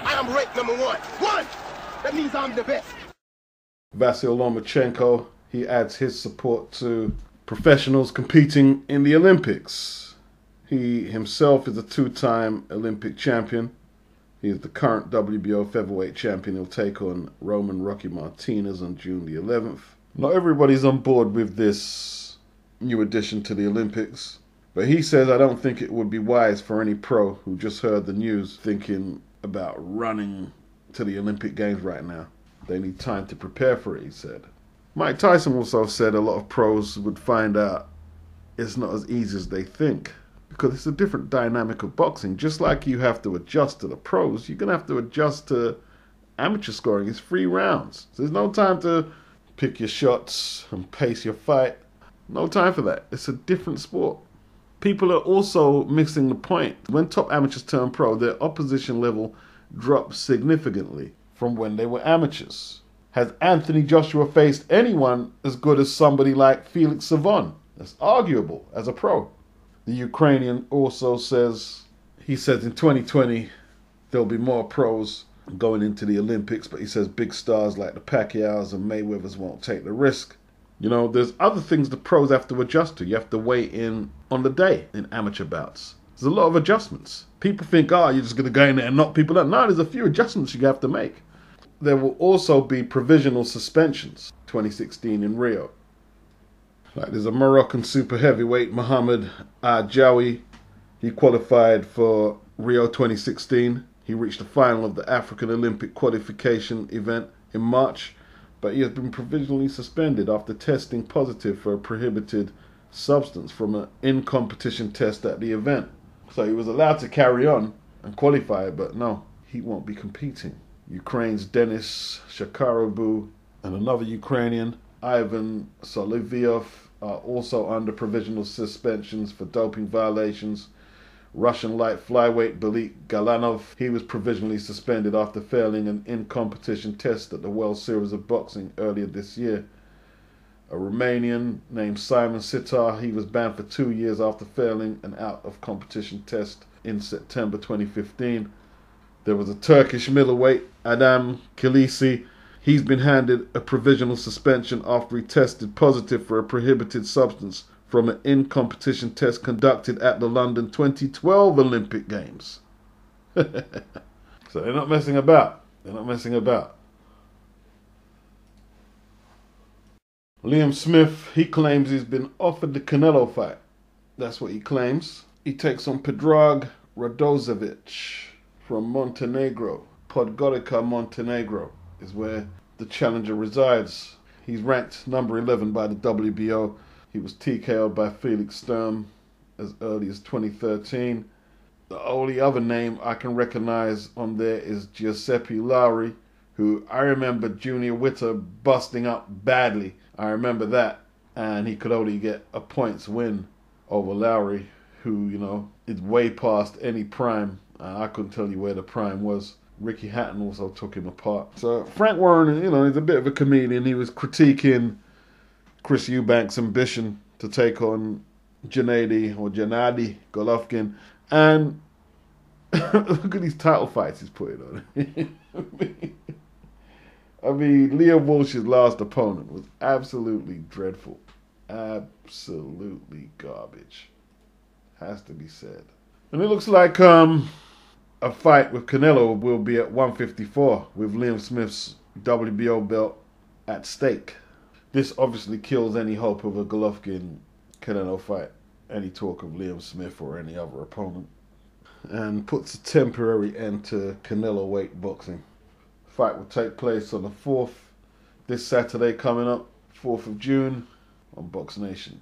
I am ranked number one. One! That means I'm the best. Vasyl Lomachenko, he adds his support to professionals competing in the Olympics. He himself is a two-time Olympic champion. He is the current WBO featherweight champion. He'll take on Roman Rocky Martinez on June the 11th. Not everybody's on board with this new addition to the Olympics, but he says, I don't think it would be wise for any pro who just heard the news thinking about running to the Olympic Games right now. They need time to prepare for it, he said. Mike Tyson also said a lot of pros would find out it's not as easy as they think, because it's a different dynamic of boxing. Just like you have to adjust to the pros, you're going to have to adjust to amateur scoring. It's 3 rounds. So there's no time to pick your shots and pace your fight. No time for that. It's a different sport. People are also missing the point. When top amateurs turn pro, their opposition level drops significantly from when they were amateurs. Has Anthony Joshua faced anyone as good as somebody like Felix Savon? That's arguable as a pro. The Ukrainian also says, he says in 2020 there'll be more pros going into the Olympics, but he says big stars like the Pacquiaos and Mayweathers won't take the risk. You know, there's other things the pros have to adjust to. You have to weigh in on the day in amateur bouts. There's a lot of adjustments. People think, you're just going to go in there and knock people out. No, there's a few adjustments you have to make. There will also be provisional suspensions, 2016 in Rio. Like there's a Moroccan super heavyweight, Mohamed Jawi. He qualified for Rio 2016. He reached the final of the African Olympic qualification event in March, but he has been provisionally suspended after testing positive for a prohibited substance from an in-competition test at the event. So he was allowed to carry on and qualify, but no, he won't be competing. Ukraine's Denis Shakharov and another Ukrainian, Ivan Solivyov, are also under provisional suspensions for doping violations. Russian light flyweight Belik Galanov, he was provisionally suspended after failing an in-competition test at the World Series of Boxing earlier this year. A Romanian named Simon Sitar, he was banned for 2 years after failing an out-of-competition test in September 2015. There was a Turkish middleweight, Adam Kilisi. He's been handed a provisional suspension after he tested positive for a prohibited substance from an in-competition test conducted at the London 2012 Olympic Games. So they're not messing about. They're not messing about. Liam Smith, he claims he's been offered the Canelo fight. That's what he claims. He takes on Predrag Radosevic from Montenegro. Podgorica, Montenegro is where the challenger resides. He's ranked number 11 by the WBO. He was TKO'd by Felix Sturm as early as 2013. The only other name I can recognize on there is Giuseppe Lowry, who I remember Junior Witter busting up badly. I remember that. And he could only get a points win over Lowry, who, is way past any prime. I couldn't tell you where the prime was. Ricky Hatton also took him apart. So Frank Warren, he's a bit of a comedian. He was critiquing Chris Eubanks' ambition to take on Gennady Golovkin. And look at these title fights he's putting on. I mean, Leo Walsh's last opponent was absolutely dreadful. Absolutely garbage. Has to be said. And it looks like a fight with Canelo will be at 154 with Liam Smith's WBO belt at stake. This obviously kills any hope of a Golovkin-Canelo fight, any talk of Liam Smith or any other opponent, and puts a temporary end to Canelo weight boxing. The fight will take place on the 4th, this Saturday coming up, 4th of June, on Box Nation.